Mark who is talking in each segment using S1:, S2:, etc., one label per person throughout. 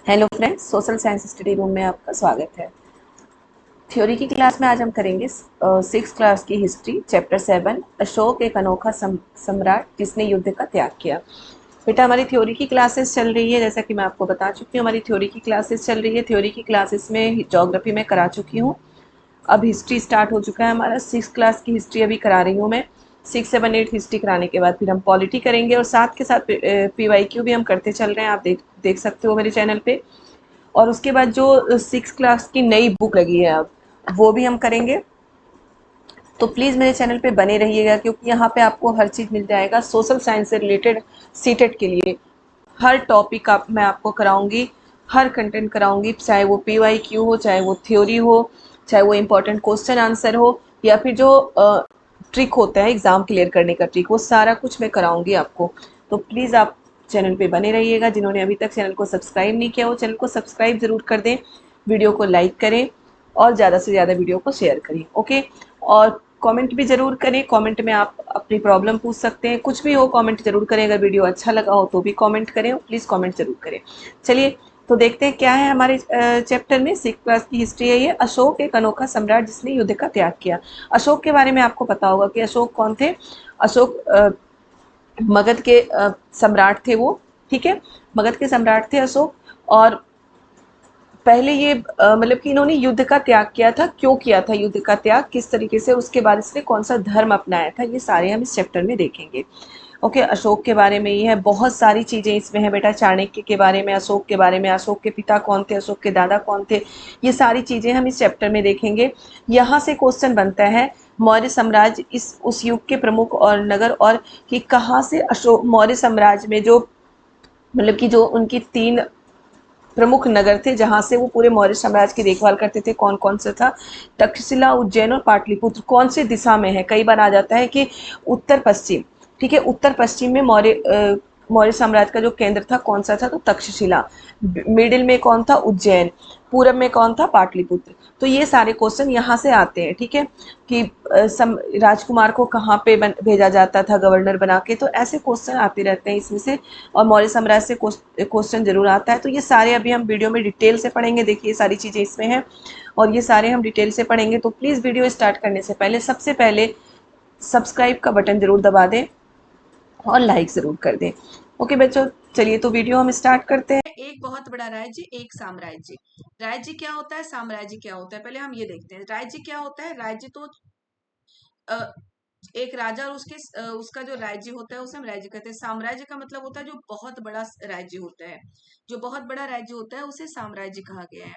S1: Hello friends, social science study room में आपका स्वागत है। थ्योरी की क्लास में आज हम करेंगे सिक्स क्लास की हिस्ट्री, चैप्टर 7, अशोक एक अनोखा सम्राट जिसने युद्ध का त्याग किया। बेटा, हमारी थ्योरी की क्लासेस चल रही है, जैसा कि मैं आपको बता चुकी हूँ हमारी थ्योरी की क्लासेस चल रही है। थ्योरी की क्लासेस में ज्योग्राफी में करा चुकी हूँ, अब हिस्ट्री स्टार्ट हो चुका है हमारा। सिक्स क्लास की हिस्ट्री अभी करा रही हूँ मैं। 6, 7, 8 हिस्ट्री कराने के बाद फिर हम पॉलिटी करेंगे और साथ के साथ PYQ भी हम करते चल रहे हैं, आप देख सकते हो मेरे चैनल पे। और उसके बाद जो सिक्स क्लास की नई बुक लगी है अब वो भी हम करेंगे। तो प्लीज़ मेरे चैनल पे बने रहिएगा, क्योंकि यहाँ पे आपको हर चीज़ मिल जाएगा सोशल साइंस से रिलेटेड। सीटेट के लिए हर टॉपिक मैं आपको कराऊंगी, हर कंटेंट कराऊंगी, चाहे वो PYQ हो, चाहे वो थ्योरी हो, चाहे वो इम्पोर्टेंट क्वेश्चन आंसर हो, या फिर जो ट्रिक होता है एग्ज़ाम क्लियर करने का ट्रिक, वो सारा कुछ मैं कराऊंगी आपको। तो प्लीज़ आप चैनल पे बने रहिएगा। जिन्होंने अभी तक चैनल को सब्सक्राइब नहीं किया वो चैनल को सब्सक्राइब ज़रूर कर दें, वीडियो को लाइक करें और ज़्यादा से ज़्यादा वीडियो को शेयर करें। ओके, और कमेंट भी ज़रूर करें। कमेंट में आप अपनी प्रॉब्लम पूछ सकते हैं, कुछ भी हो कमेंट ज़रूर करें। अगर वीडियो अच्छा लगा हो तो भी कमेंट करें, प्लीज़ कमेंट ज़रूर करें। चलिए तो देखते हैं क्या है हमारे चैप्टर में। सिक्स क्लास की हिस्ट्री है ये, अशोक एक अनोखा सम्राट जिसने युद्ध का त्याग किया। अशोक के बारे में आपको पता होगा कि अशोक कौन थे। अशोक मगध के सम्राट थे वो, ठीक है, मगध के सम्राट थे अशोक। और पहले ये मतलब कि इन्होंने युद्ध का त्याग किया था। क्यों किया था युद्ध का त्याग, किस तरीके से, उसके बाद इसने कौन सा धर्म अपनाया था, ये सारे हम इस चैप्टर में देखेंगे। ओके, अशोक के बारे में ये है, बहुत सारी चीज़ें इसमें है बेटा। चाणक्य के बारे में, अशोक के बारे में, अशोक के पिता कौन थे, अशोक के दादा कौन थे, ये सारी चीज़ें हम इस चैप्टर में देखेंगे। यहाँ से क्वेश्चन बनता है मौर्य साम्राज्य इस उस युग के प्रमुख और नगर, और कि कहाँ से अशोक मौर्य साम्राज्य में जो मतलब कि जो उनकी 3 प्रमुख नगर थे जहां से वो पूरे मौर्य साम्राज्य की देखभाल करते थे, कौन कौन से था। तक्षशिला, उज्जैन और पाटलिपुत्र कौन से दिशा में है, कई बार आ जाता है कि उत्तर पश्चिम। ठीक है, उत्तर पश्चिम में मौर्य साम्राज्य का जो केंद्र था कौन सा था, तो तक्षशिला। मिडिल में कौन था, उज्जैन। पूरब में कौन था, पाटलिपुत्र। तो ये सारे क्वेश्चन यहाँ से आते हैं, ठीक है, कि राजकुमार को कहाँ पे भेजा जाता था गवर्नर बना के। तो ऐसे क्वेश्चन आते रहते हैं इसमें से, और मौर्य साम्राज्य से क्वेश्चन जरूर आता है। तो ये सारे अभी हम वीडियो में डिटेल से पढ़ेंगे। देखिए ये सारी चीज़ें इसमें हैं और ये सारे हम डिटेल से पढ़ेंगे। तो प्लीज़ वीडियो स्टार्ट करने से पहले सबसे पहले सब्सक्राइब का बटन ज़रूर दबा दें और लाइक ज़रूर कर दें। ओके बच्चों, चलिए तो वीडियो हम स्टार्ट करते हैं।
S2: एक बहुत बड़ा राज्य, एक साम्राज्य। राज्य क्या होता है, साम्राज्य क्या होता है, पहले हम ये देखते हैं। राज्य क्या होता है, राज्य तो अ, एक राजा और उसका जो राज्य होता है उसे हम राज्य कहते हैं। साम्राज्य का मतलब होता है जो बहुत बड़ा राज्य होता है। जो बहुत बड़ा राज्य होता है उसे साम्राज्य कहा गया है।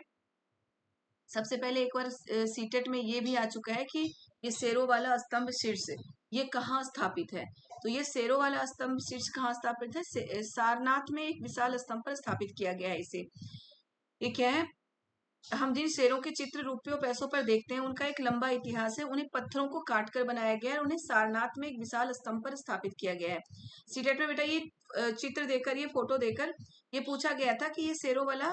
S2: सबसे पहले एक बार सीटेट में ये भी आ चुका है कि ये शेरों वाला स्तंभ शीर्ष ये कहाँ स्थापित है। तो ये शेरों वाला स्तंभ शीर्ष कहाँ स्थापित है, सारनाथ में एक विशाल स्तंभ पर स्थापित किया गया है इसे। ये क्या है, हम जिन शेरों के चित्र रुपयों पैसों पर देखते हैं उनका एक लंबा इतिहास है। उन्हें पत्थरों को काट कर बनाया गया है और उन्हें सारनाथ में एक विशाल स्तंभ पर स्थापित किया गया है। सीटेट में बेटा ये चित्र देकर, ये फोटो देकर ये पूछा गया था कि ये शेरों वाला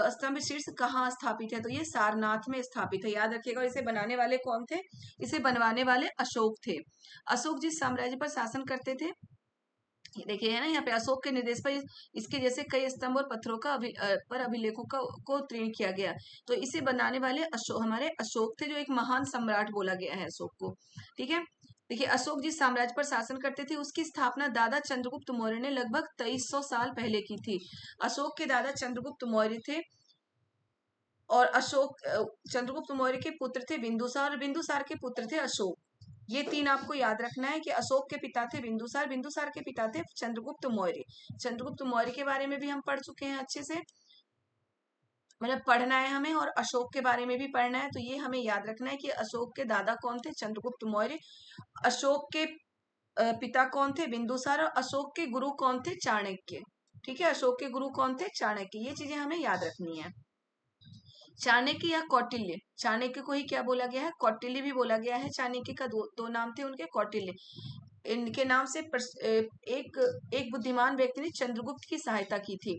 S2: स्तंभ शीर्ष कहाँ स्थापित है, तो ये सारनाथ में स्थापित है। याद रखिएगा। इसे बनाने वाले कौन थे, इसे बनवाने वाले अशोक थे। अशोक जिस साम्राज्य पर शासन करते थे, ये देखिए है ना, यहाँ पे अशोक के निर्देश पर इसके जैसे कई स्तंभ और पत्थरों का पर अभिलेखों को तीर्ण किया गया। तो इसे बनाने वाले हमारे अशोक थे, जो एक महान सम्राट बोला गया है अशोक को। ठीक है, देखिए अशोक जिस साम्राज्य पर शासन करते थे उसकी स्थापना दादा चंद्रगुप्त मौर्य ने लगभग 2300 साल पहले की थी। अशोक के दादा चंद्रगुप्त मौर्य थे और चंद्रगुप्त मौर्य के पुत्र थे बिंदुसार और बिंदुसार के पुत्र थे अशोक। ये 3 आपको याद रखना है कि अशोक के पिता थे बिंदुसार, बिंदुसार के पिता थे चंद्रगुप्त मौर्य। चंद्रगुप्त मौर्य के बारे में भी हम पढ़ चुके हैं अच्छे से, मतलब पढ़ना है हमें, और अशोक के बारे में भी पढ़ना है। तो ये हमें याद रखना है कि अशोक के दादा कौन थे, चंद्रगुप्त मौर्य। अशोक के पिता कौन थे, बिंदुसार। और अशोक के गुरु कौन थे, चाणक्य। ठीक है, अशोक के गुरु कौन थे, चाणक्य। ये चीजें हमें याद रखनी है। चाणक्य या कौटिल्य, चाणक्य को ही क्या बोला गया है, कौटिल्य भी बोला गया है। चाणक्य का दो नाम थे उनके, कौटिल्य। इनके नाम से एक एक बुद्धिमान व्यक्ति ने चंद्रगुप्त की सहायता की थी।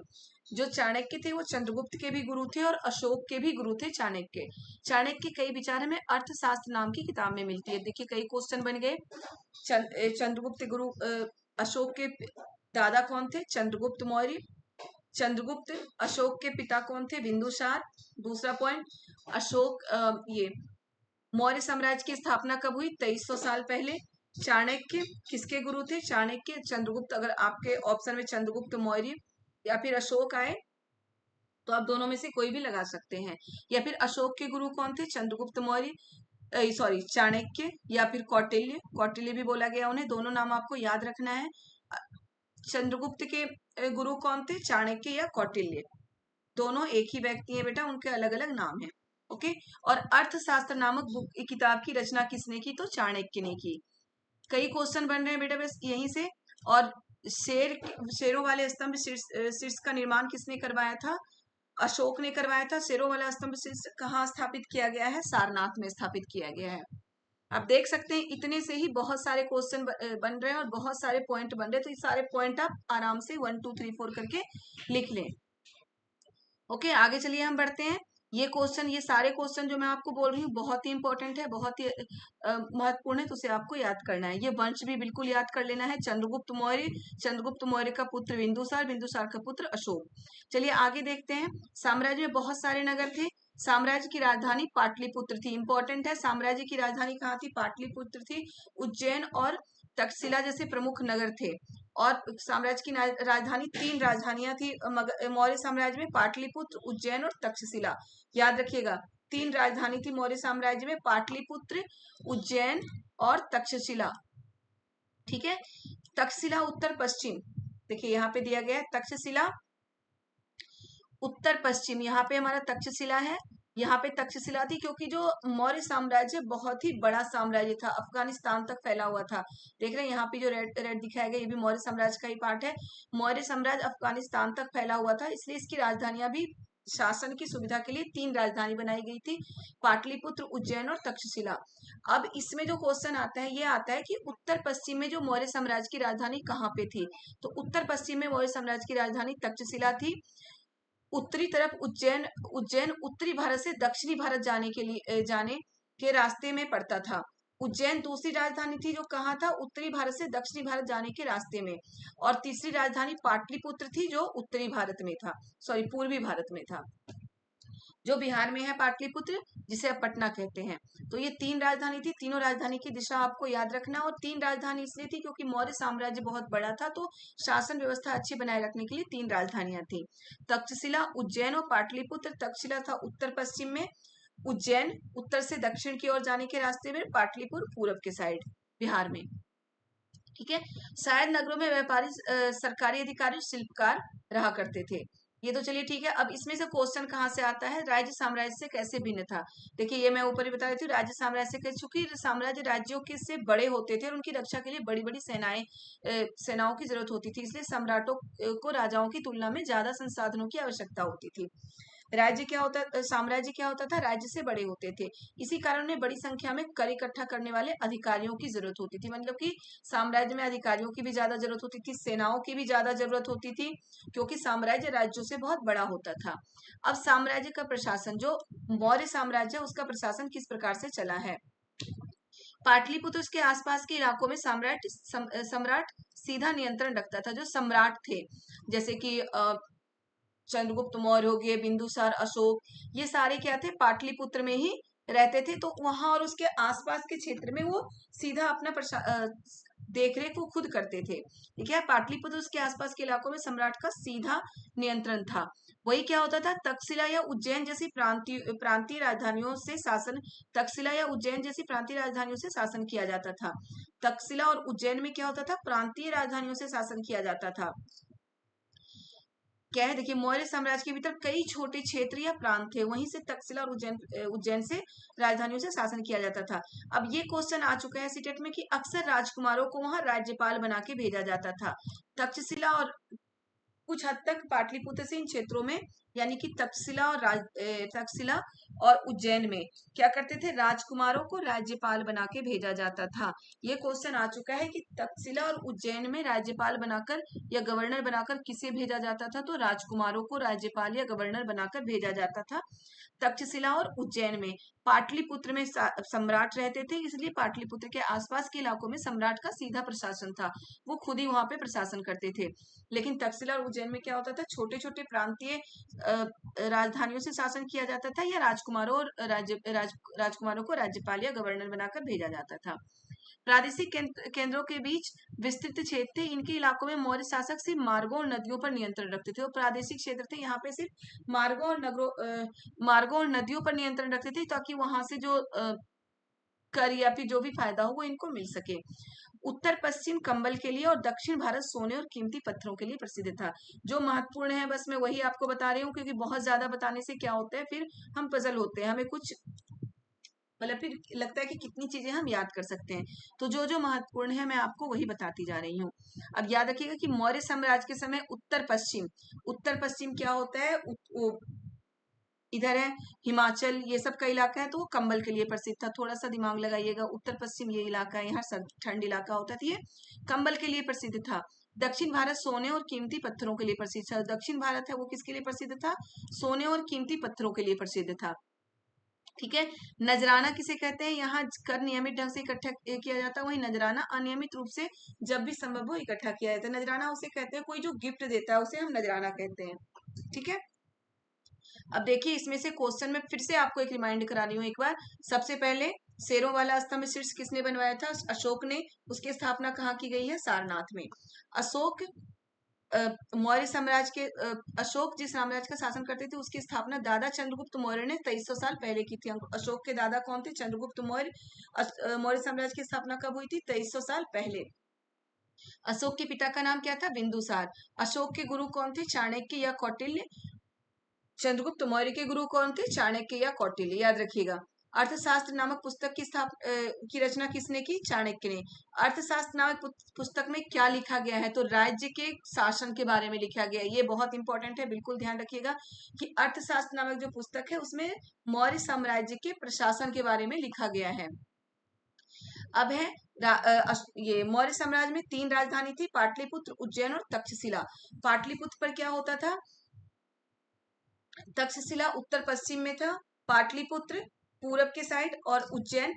S2: जो चाणक्य थे वो चंद्रगुप्त के भी गुरु थे और अशोक के भी गुरु थे चाणक्य। चाणक्य के कई विचार हमें अर्थशास्त्र नाम की किताब में मिलती है। देखिए कई क्वेश्चन बन गए। चंद्रगुप्त गुरु, अशोक के दादा कौन थे, चंद्रगुप्त मौर्य। चंद्रगुप्त। अशोक के पिता कौन थे? बिंदुसार। दूसरा पॉइंट, अशोक ये मौर्य साम्राज्य की स्थापना कब हुई? 2300 साल पहले। चाणक्य किसके गुरु थे? चाणक्य। चंद्रगुप्त, अगर आपके ऑप्शन में चंद्रगुप्त मौर्य या फिर अशोक आए तो आप दोनों में से कोई भी लगा सकते हैं। या फिर अशोक के गुरु कौन थे? चंद्रगुप्त मौर्य, सॉरी चाणक्य, या फिर कौटिल्य। कौटिल्य भी बोला गया उन्हें। दोनों नाम आपको याद रखना है। चंद्रगुप्त के गुरु कौन थे? चाणक्य या कौटिल्य। दोनों एक ही व्यक्ति है बेटा, उनके अलग अलग नाम है। ओके। और अर्थशास्त्र नामक बुक किताब की रचना किसने की? तो चाणक्य ने की। कई क्वेश्चन बन रहे हैं बेटा बस यहीं से। और शेरों वाले स्तंभ शीर्ष का निर्माण किसने करवाया था? अशोक ने करवाया था। शेरों वाला स्तंभ शीर्ष कहाँ स्थापित किया गया है? सारनाथ में स्थापित किया गया है। आप देख सकते हैं इतने से ही बहुत सारे क्वेश्चन बन रहे हैं और बहुत सारे पॉइंट बन रहे हैं। तो ये सारे पॉइंट आप आराम से 1 2 3 4 करके लिख लें। ओके, आगे चलिए हम बढ़ते हैं। ये क्वेश्चन, ये सारे क्वेश्चन जो मैं आपको बोल रही हूँ बहुत ही इंपॉर्टेंट है, बहुत ही महत्वपूर्ण है, तो उसे आपको याद करना है। ये वंश भी बिल्कुल याद कर लेना है। चंद्रगुप्त मौर्य, चंद्रगुप्त मौर्य का पुत्र बिंदुसार, बिंदुसार का पुत्र अशोक। चलिए आगे देखते हैं। साम्राज्य में बहुत सारे नगर थे। साम्राज्य की राजधानी पाटलिपुत्र थी। इंपॉर्टेंट है, साम्राज्य की राजधानी कहाँ थी? पाटलिपुत्र थी। उज्जैन और तक्षशिला जैसे प्रमुख नगर थे। और साम्राज्य की राजधानी, 3 राजधानियां थी मौर्य साम्राज्य में, पाटलिपुत्र, उज्जैन और तक्षशिला। याद रखिएगा, 3 राजधानी थी मौर्य साम्राज्य में, पाटलिपुत्र, उज्जैन और तक्षशिला। ठीक है। तक्षशिला उत्तर पश्चिम, देखिए यहाँ पे दिया गया है तक्षशिला उत्तर पश्चिम। यहाँ पे हमारा तक्षशिला है। यहाँ पे तक्षशिला थी क्योंकि जो मौर्य साम्राज्य बहुत ही बड़ा साम्राज्य था, अफगानिस्तान तक फैला हुआ था। देख रहे हैं यहाँ पे जो रेड रेड दिखाया गया, ये भी मौर्य साम्राज्य का ही पार्ट है। मौर्य साम्राज्य अफगानिस्तान तक फैला हुआ था, इसलिए इसकी राजधानियां भी शासन की सुविधा के लिए 3 राजधानी बनाई गई थी, पाटलिपुत्र, उज्जैन और तक्षशिला। अब इसमें जो क्वेश्चन आता है, ये आता है कि उत्तर पश्चिम में जो मौर्य साम्राज्य की राजधानी कहाँ पे थी? तो उत्तर पश्चिम में मौर्य साम्राज्य की राजधानी तक्षशिला थी। उत्तरी तरफ उज्जैन, उज्जैन उत्तरी भारत से दक्षिणी भारत जाने के रास्ते में पड़ता था। उज्जैन दूसरी राजधानी थी जो कहाँ था? उत्तरी भारत से दक्षिणी भारत जाने के रास्ते में। और तीसरी राजधानी पाटलिपुत्र थी जो उत्तरी भारत में था, सॉरी पूर्वी भारत में था, जो बिहार में है पाटलिपुत्र, जिसे अब पटना कहते हैं। तो ये 3 राजधानी थी। तीनों राजधानी की दिशा आपको याद रखना। और 3 राजधानी इसलिए थी क्योंकि मौर्य साम्राज्य बहुत बड़ा था, तो शासन व्यवस्था अच्छी बनाए रखने के लिए 3 राजधानियां थी, तक्षशिला, उज्जैन और पाटलिपुत्र। तक्षशिला था उत्तर पश्चिम में, उज्जैन उत्तर से दक्षिण की ओर जाने के रास्ते में, पाटलिपुत्र पूरब के साइड बिहार में। ठीक है। शायद नगरों में व्यापारी, सरकारी अधिकारी, शिल्पकार रहा करते थे। ये तो चलिए ठीक है। अब इसमें से क्वेश्चन कहाँ से आता है? राज्य साम्राज्य से कैसे भिन्न था? देखिए ये मैं ऊपर ही बता देती हूँ, राज्य साम्राज्य से कैसे, चूंकि साम्राज्य राज्यों के से बड़े होते थे और उनकी रक्षा के लिए बड़ी बड़ी सेनाओं की जरूरत होती थी, इसलिए सम्राटों को राजाओं की तुलना में ज्यादा संसाधनों की आवश्यकता होती थी। राज्य क्या होता, साम्राज्य क्या होता था? राज्य से बड़े होते थे, इसी कारण उन्हें बड़ी संख्या में कर इकट्ठा करने वाले अधिकारियों की जरूरत होती थी। मतलब कि साम्राज्य में अधिकारियों की भी ज्यादा जरूरत होती थी, सेनाओं की भी ज्यादा जरूरत होती थी, क्योंकि साम्राज्य राज्यों से बहुत बड़ा होता था। अब साम्राज्य का प्रशासन, जो मौर्य साम्राज्य, उसका प्रशासन किस प्रकार से चला है? पाटलिपुत्र के आसपास के इलाकों में सम्राट सीधा नियंत्रण रखता था। जो सम्राट थे, जैसे कि चंद्रगुप्त मौर्य हो गए, बिंदुसार, अशोक, ये सारे क्या थे? पाटलिपुत्र में ही रहते थे। तो वहां और उसके आसपास के क्षेत्र में वो सीधा अपना देखरेख वो खुद करते थे। ठीक है। पाटलिपुत्र उसके आसपास के इलाकों में सम्राट का सीधा नियंत्रण था। वही क्या होता था? तक्षशिला या उज्जैन जैसी प्रांतीय राजधानियों से शासन, तक्षशिला या उज्जैन जैसी प्रांतीय राजधानियों से शासन किया जाता था। तक्षशिला और उज्जैन में क्या होता था? प्रांतीय राजधानियों से शासन किया जाता था। क्या है? देखिए मौर्य साम्राज्य के भीतर कई छोटे क्षेत्र या प्रांत थे, वहीं से तक्षशिला और उज्जैन से राजधानियों से शासन किया जाता था। अब ये क्वेश्चन आ चुका है सीटेट में कि अक्सर राजकुमारों को वहां राज्यपाल बना के भेजा जाता था। तक्षशिला और कुछ हद तक पाटलिपुत्र से इन क्षेत्रों में, यानी कि तक्षशिला और उज्जैन में क्या करते थे? राजकुमारों को राज्यपाल बना के भेजा जाता था। ये क्वेश्चन आ चुका है कि तक्षशिला और उज्जैन में राज्यपाल बनाकर या गवर्नर बनाकर किसे भेजा जाता था? तो राजकुमारों को राज्यपाल या गवर्नर बनाकर भेजा जाता था। तक्षशिला और उज्जैन में, पाटलिपुत्र में सम्राट रहते थे, इसलिए पाटलिपुत्र के आसपास के इलाकों में सम्राट का सीधा प्रशासन था, वो खुद ही वहां पे प्रशासन करते थे। लेकिन तक्षशिला और उज्जैन में क्या होता था, छोटे छोटे प्रांतीय राजधानियों से शासन किया जाता था, या राजकुमारों और राजकुमारों को राज्यपाल या गवर्नर बनाकर भेजा जाता था। प्रादेशिक केंद्रों के बीच विस्तृत क्षेत्र थे। इनके इलाकों में मौर्य शासक सिर्फ मार्गों और नदियों पर नियंत्रण रखते थे। और प्रादेशिक क्षेत्र थे, यहाँ पे सिर्फ मार्गों और नदियों पर नियंत्रण रखते थे, ताकि वहां से जो कर या फिर जो भी फायदा हो वो इनको मिल सके। उत्तर पश्चिम कंबल के लिए और दक्षिण भारत सोने और कीमती पत्थरों के लिए प्रसिद्ध था। जो महत्वपूर्ण है बस मैं वही आपको बता रही हूँ, क्योंकि बहुत ज्यादा बताने से क्या होता है, फिर हम पजल होते हैं, हमें कुछ मतलब फिर लगता है कि कितनी चीजें हम याद कर सकते हैं। तो जो जो महत्वपूर्ण है मैं आपको वही बताती जा रही हूँ। अब याद रखिएगा कि मौर्य साम्राज्य के समय उत्तर पश्चिम क्या होता है, इधर है हिमाचल, ये सब का इलाका है, तो वो कंबल के लिए प्रसिद्ध था। थोड़ा सा दिमाग लगाइएगा, उत्तर पश्चिम ये इलाका है, यहाँ सर्द ठंड इलाका होता था, ये कंबल के लिए प्रसिद्ध था। दक्षिण भारत सोने और कीमती पत्थरों के लिए प्रसिद्ध था। दक्षिण भारत है वो किसके लिए प्रसिद्ध था, सोने और कीमती पत्थरों के लिए प्रसिद्ध था। ठीक है। नजराना किसे कहते हैं, यहाँ कर नियमित ढंग से इकट्ठा किया जाता है, वही नजराना अनियमित रूप से जब भी संभव हो इकट्ठा किया जाता है। नजराना उसे कहते हैं कोई जो गिफ्ट देता है, उसे हम नजराना कहते हैं। ठीक है। अब देखिए इसमें से क्वेश्चन में फिर से आपको एक रिमाइंड करा रही हूँ एक बार। सबसे पहले शेरों वाला स्तंभ शीर्ष किसने बनवाया था, अशोक ने। उसकी स्थापना कहाँ की गई है, सारनाथ में। अशोक मौर्य साम्राज्य के अशोक जिस साम्राज्य का शासन करते थे उसकी स्थापना दादा चंद्रगुप्त मौर्य ने 2300 साल पहले की थी। अशोक के दादा कौन थे, चंद्रगुप्त मौर्य। मौर्य साम्राज्य की स्थापना कब हुई थी, 2300 साल पहले। अशोक के पिता का नाम क्या था, बिंदुसार। अशोक के गुरु कौन थे, चाणक्य या कौटिल्य। चंद्रगुप्त मौर्य के गुरु कौन थे, चाणक्य या कौटिल्य, याद रखिएगा। अर्थशास्त्र नामक पुस्तक की रचना किसने की, चाणक्य ने। अर्थशास्त्र नामक पुस्तक में क्या लिखा गया है, तो राज्य के शासन के बारे में लिखा गया है। ये बहुत इंपॉर्टेंट है, बिल्कुल ध्यान रखिएगा कि अर्थशास्त्र नामक जो पुस्तक है उसमें मौर्य साम्राज्य के प्रशासन के बारे में लिखा गया है। अब है ये मौर्य साम्राज्य में 3 राजधानी थी, पाटलिपुत्र, उज्जैन और तक्षशिला। पाटलिपुत्र पर क्या होता था, तक्षशिला उत्तर पश्चिम में था, पाटलिपुत्र पूरब के साइड, और उज्जैन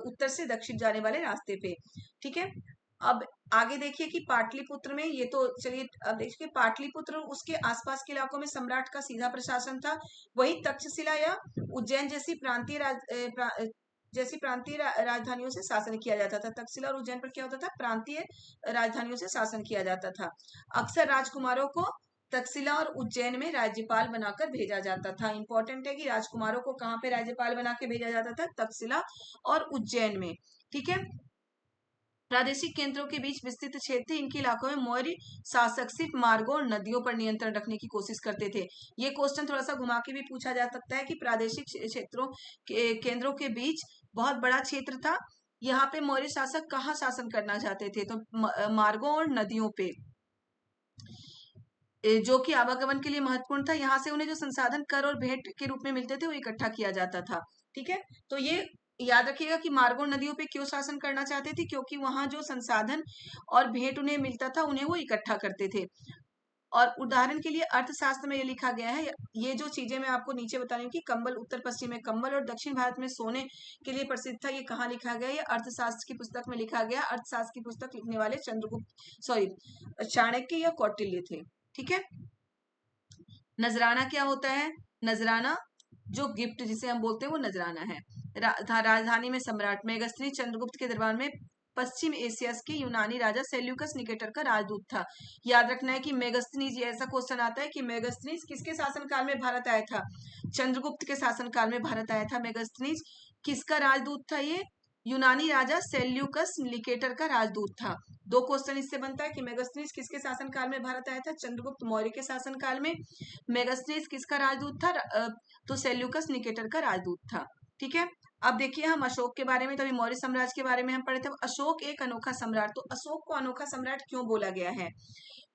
S2: उत्तर से दक्षिण जाने वाले रास्ते पे। ठीक है। अब आगे देखिए कि पाटलिपुत्र में ये तो चलिए, अब देखिए पाटलिपुत्र और उसके आसपास के इलाकों में सम्राट का सीधा प्रशासन था। वही तक्षशिला या उज्जैन जैसी प्रांतीय राजधानियों से शासन किया जाता था। तक्षशिला और उज्जैन पर क्या होता था, प्रांतीय राजधानियों से शासन किया जाता था। अक्सर राजकुमारों को तक्षशिला और उज्जैन में राज्यपाल बनाकर भेजा जाता था। इंपॉर्टेंट है कि राजकुमारों को कहाँ पे राज्यपाल बना के भेजा जाता था, तक्षशिला और उज्जैन में। ठीक है। प्रादेशिक केंद्रों के बीच विस्तृत क्षेत्र थे। इनके इलाकों में मौर्य शासक सिर्फ मार्गों और नदियों पर नियंत्रण रखने की कोशिश करते थे। ये क्वेश्चन थोड़ा सा घुमा के भी पूछा जा सकता है कि प्रादेशिक क्षेत्रों के केंद्रों के बीच बहुत बड़ा क्षेत्र था, यहाँ पे मौर्य शासक कहाँ शासन करना चाहते थे, तो मार्गों और नदियों पे, जो कि आवागमन के लिए महत्वपूर्ण था। यहाँ से उन्हें जो संसाधन कर और भेंट के रूप में मिलते थे वो इकट्ठा किया जाता था। ठीक है। तो ये याद रखिएगा कि मार्गों नदियों पे क्यों शासन करना चाहते थे, क्योंकि वहां जो संसाधन और भेंट उन्हें मिलता था उन्हें वो इकट्ठा करते थे। और उदाहरण के लिए अर्थशास्त्र में ये लिखा गया है, ये जो चीजें मैं आपको नीचे बता रही हूँ कि कंबल उत्तर पश्चिम में कंबल और दक्षिण भारत में सोने के लिए प्रसिद्ध था, ये कहाँ लिखा गया, ये अर्थशास्त्र की पुस्तक में लिखा गया। अर्थशास्त्र की पुस्तक लिखने वाले चाणक्य या कौटिल्य थे। ठीक है। नजराना क्या होता है, नजराना जो गिफ्ट जिसे हम बोलते हैं वो नजराना है। राजधानी में सम्राट मेगस्थनीज चंद्रगुप्त के दरबार में पश्चिम एशिया के यूनानी राजा सेल्यूकस निकेटर का राजदूत था। याद रखना है कि मेगस्थनीज, ये ऐसा क्वेश्चन आता है कि मेगस्थनीज किसके शासनकाल में भारत आया था, चंद्रगुप्त के शासनकाल में भारत आया था। मेगस्थनीज किसका राजदूत था, ये यूनानी राजा सेल्यूकस निकेटर का राजदूत था। 2 क्वेश्चन इससे बनता है कि मेगस्थनीज किसके शासनकाल में भारत आया था, चंद्रगुप्त मौर्य के शासनकाल में। मेगस्थनीज किसका राजदूत था, तो सेल्यूकस निकेटर का राजदूत था। ठीक है। अब देखिए हम अशोक के बारे में, तभी मौर्य साम्राज्य के बारे में हम पढ़े थे। अशोक एक अनोखा सम्राट, तो अशोक को अनोखा सम्राट क्यों बोला गया है,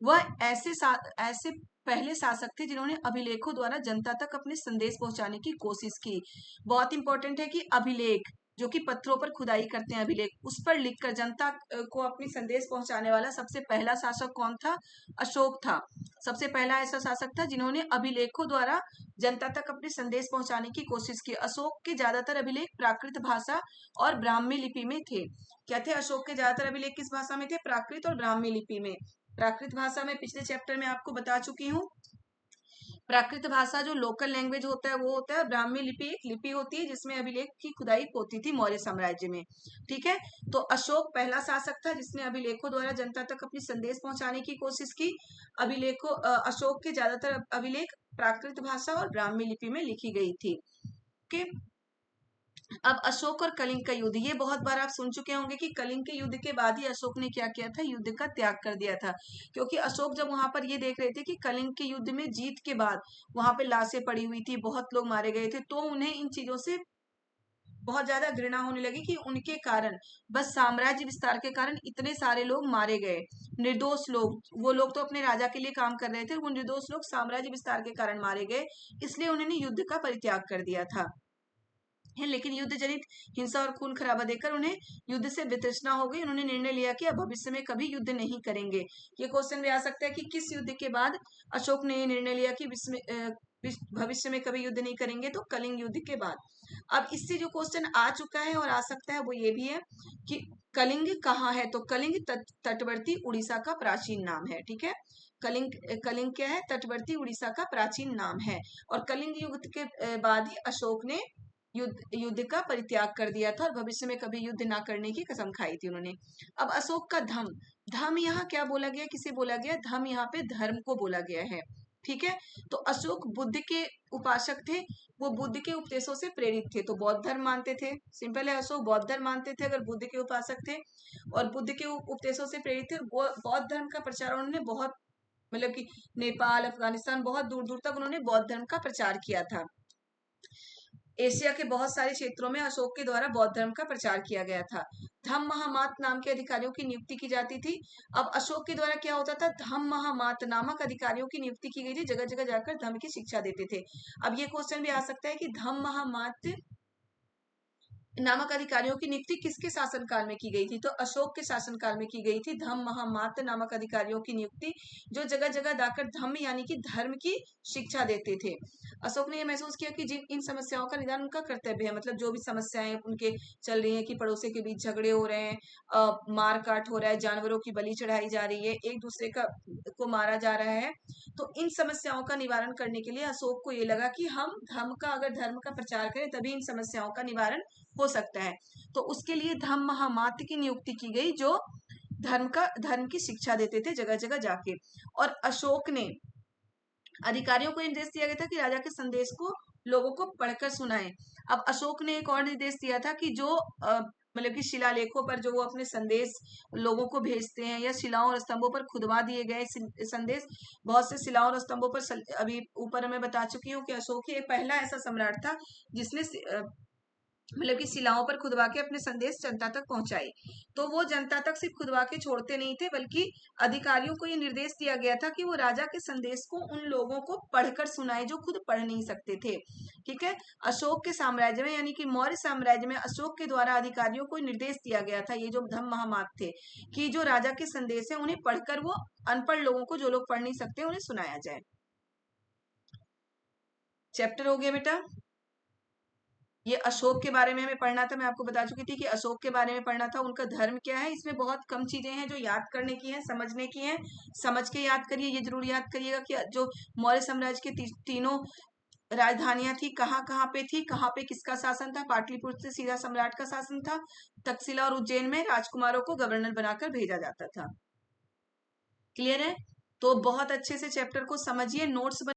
S2: वह ऐसे पहले शासक थे जिन्होंने अभिलेखों द्वारा जनता तक अपने संदेश पहुंचाने की कोशिश की। बहुत इंपॉर्टेंट है कि अभिलेख, जो कि पत्थरों पर खुदाई करते हैं अभिलेख, उस पर लिखकर जनता को अपनी संदेश पहुंचाने वाला सबसे पहला शासक कौन था, अशोक था। सबसे पहला ऐसा शासक था जिन्होंने अभिलेखों द्वारा जनता तक अपने संदेश पहुंचाने की कोशिश की। अशोक के ज्यादातर अभिलेख प्राकृत भाषा और ब्राह्मी लिपि में थे। क्या थे अशोक के ज्यादातर अभिलेख, किस भाषा में थे, प्राकृत और ब्राह्मी लिपि में। प्राकृत भाषा में पिछले चैप्टर में आपको बता चुकी हूँ। प्राकृत भाषा जो लोकल लैंग्वेज होता है वो होता है। ब्राह्मी लिपि एक लिपि होती है जिसमें अभिलेख की खुदाई होती थी मौर्य साम्राज्य में। ठीक है, तो अशोक पहला शासक था जिसने अभिलेखों द्वारा जनता तक अपनी संदेश पहुंचाने की कोशिश की। अशोक के ज्यादातर अभिलेख प्राकृत भाषा और ब्राह्मी लिपि में लिखी गई थी। ओके, अब अशोक और कलिंग का युद्ध, ये बहुत बार आप सुन चुके होंगे कि कलिंग के युद्ध के बाद ही अशोक ने क्या किया था, युद्ध का त्याग कर दिया था। क्योंकि अशोक जब वहां पर ये देख रहे थे कि कलिंग के युद्ध में जीत के बाद वहां पे लाशें पड़ी हुई थी, बहुत लोग मारे गए थे, तो उन्हें इन चीजों से बहुत ज्यादा घृणा होने लगी कि उनके कारण, बस साम्राज्य विस्तार के कारण इतने सारे लोग मारे गए, निर्दोष लोग, वो लोग तो अपने राजा के लिए काम कर रहे थे, वो निर्दोष लोग साम्राज्य विस्तार के कारण मारे गए, इसलिए उन्होंने युद्ध का परित्याग कर दिया था। है, लेकिन युद्ध जनित हिंसा और खून खराबा देखकर उन्हें युद्ध से वितृष्णा हो गई। उन्होंने निर्णय लिया कि अब भविष्य में कभी युद्ध नहीं करेंगे। ये क्वेश्चन भी आ सकता है कि किस युद्ध के बाद अशोक ने ये निर्णय लिया कि भविष्य में कभी युद्ध नहीं करेंगे, तो कलिंग युद्ध के बाद। अब इससे जो क्वेश्चन आ चुका है और आ सकता है वो ये भी है कि कलिंग कहाँ है, तो कलिंग तटवर्ती उड़ीसा का प्राचीन नाम है। ठीक है, कलिंग कलिंग क्या है, तटवर्ती उड़ीसा का प्राचीन नाम है। और कलिंग युद्ध के बाद ही अशोक ने युद्ध का परित्याग कर दिया था और भविष्य में कभी युद्ध ना करने की कसम खाई थी उन्होंने। अब अशोक का धम, धम यहाँ क्या बोला गया, किसे बोला गया, धम यहाँ पे धर्म को बोला गया है। ठीक है, तो अशोक बुद्ध के उपासक थे, वो बुद्ध के उपदेशों से प्रेरित थे, तो बौद्ध धर्म मानते थे। सिंपल है, अशोक बौद्ध धर्म मानते थे अगर बुद्ध के उपासक थे और बुद्ध के उपदेशों से प्रेरित थे। बौद्ध धर्म का प्रचार उन्होंने बहुत, मतलब कि नेपाल, अफगानिस्तान, बहुत दूर दूर तक उन्होंने बौद्ध धर्म का प्रचार किया था। एशिया के बहुत सारे क्षेत्रों में अशोक के द्वारा बौद्ध धर्म का प्रचार किया गया था। धम्म महामात नाम के अधिकारियों की नियुक्ति की जाती थी। अब अशोक के द्वारा क्या होता था, धम्म महामात नामक अधिकारियों की नियुक्ति की गई थी, जगह जगह जाकर धर्म की शिक्षा देते थे। अब ये क्वेश्चन भी आ सकता है कि धम्म महामात नामक अधिकारियों की नियुक्ति किसके शासनकाल में की गई थी, तो अशोक के शासनकाल में की गई थी। धम्म महामात नामक अधिकारियों की नियुक्ति जो जगह जगह जाकर धम्म यानी कि धर्म की शिक्षा देते थे। अशोक ने यह महसूस किया कि जिन इन समस्याओं का निदान उनका कर्तव्य है, मतलब जो भी समस्याएं उनके चल रही है कि पड़ोसी के बीच झगड़े हो रहे हैं, मार काट हो रहा है, जानवरों की बलि चढ़ाई जा रही है, एक दूसरे को मारा जा रहा है, तो इन समस्याओं का निवारण करने के लिए अशोक को ये लगा कि हम अगर धर्म का प्रचार करें तभी इन समस्याओं का निवारण हो सकता है। तो उसके लिए धम्म महामात्य की नियुक्ति की गई जो धर्म की शिक्षा देते थे जगह जगह जाके। और अशोक ने अधिकारियों को निर्देश दिया गया था कि राजा के संदेश को लोगों को पढ़कर सुनाएं। अब अशोक ने एक और निर्देश दिया था कि जो मतलब कि शिलालेखों पर जो वो अपने संदेश लोगों को भेजते हैं या शिलाओं और स्तंभों पर खुदवा दिए गए संदेश, बहुत से शिलाओं और स्तंभों पर अभी ऊपर मैं बता चुकी हूँ कि अशोक ही एक पहला ऐसा सम्राट था जिसने मतलब कि शिलाओं पर खुदवा के अपने संदेश जनता तक पहुंचाए। तो वो जनता तक सिर्फ खुदवा के छोड़ते नहीं थे, बल्कि अधिकारियों को ये निर्देश दिया गया था कि वो राजा के संदेश को उन लोगों को पढ़कर सुनाए जो खुद पढ़ नहीं सकते थे। ठीक है, अशोक के साम्राज्य में यानी कि मौर्य साम्राज्य में अशोक के द्वारा अधिकारियों को निर्देश दिया गया था, ये जो धम्म महामात थे, कि जो राजा के संदेश है उन्हें पढ़कर वो अनपढ़ लोगों को, जो लोग पढ़ नहीं सकते, उन्हें सुनाया जाए। चैप्टर हो गया बेटा। ये अशोक के बारे में हमें पढ़ना था, मैं आपको बता चुकी थी कि अशोक के बारे में पढ़ना था, उनका धर्म क्या है। इसमें बहुत कम चीजें हैं जो याद करने की हैं, समझने की हैं, समझ के याद करिए। ये जरूर याद करिएगा कि जो मौर्य साम्राज्य की तीनों राजधानियां थी, कहाँ कहाँ पे थी, कहाँ पे किसका शासन था। पाटलिपुत्र से सीधा सम्राट का शासन था, तक्षशिला और उज्जैन में राजकुमारों को गवर्नर बनाकर भेजा जाता था। क्लियर है, तो बहुत अच्छे से चैप्टर को समझिए, नोट्स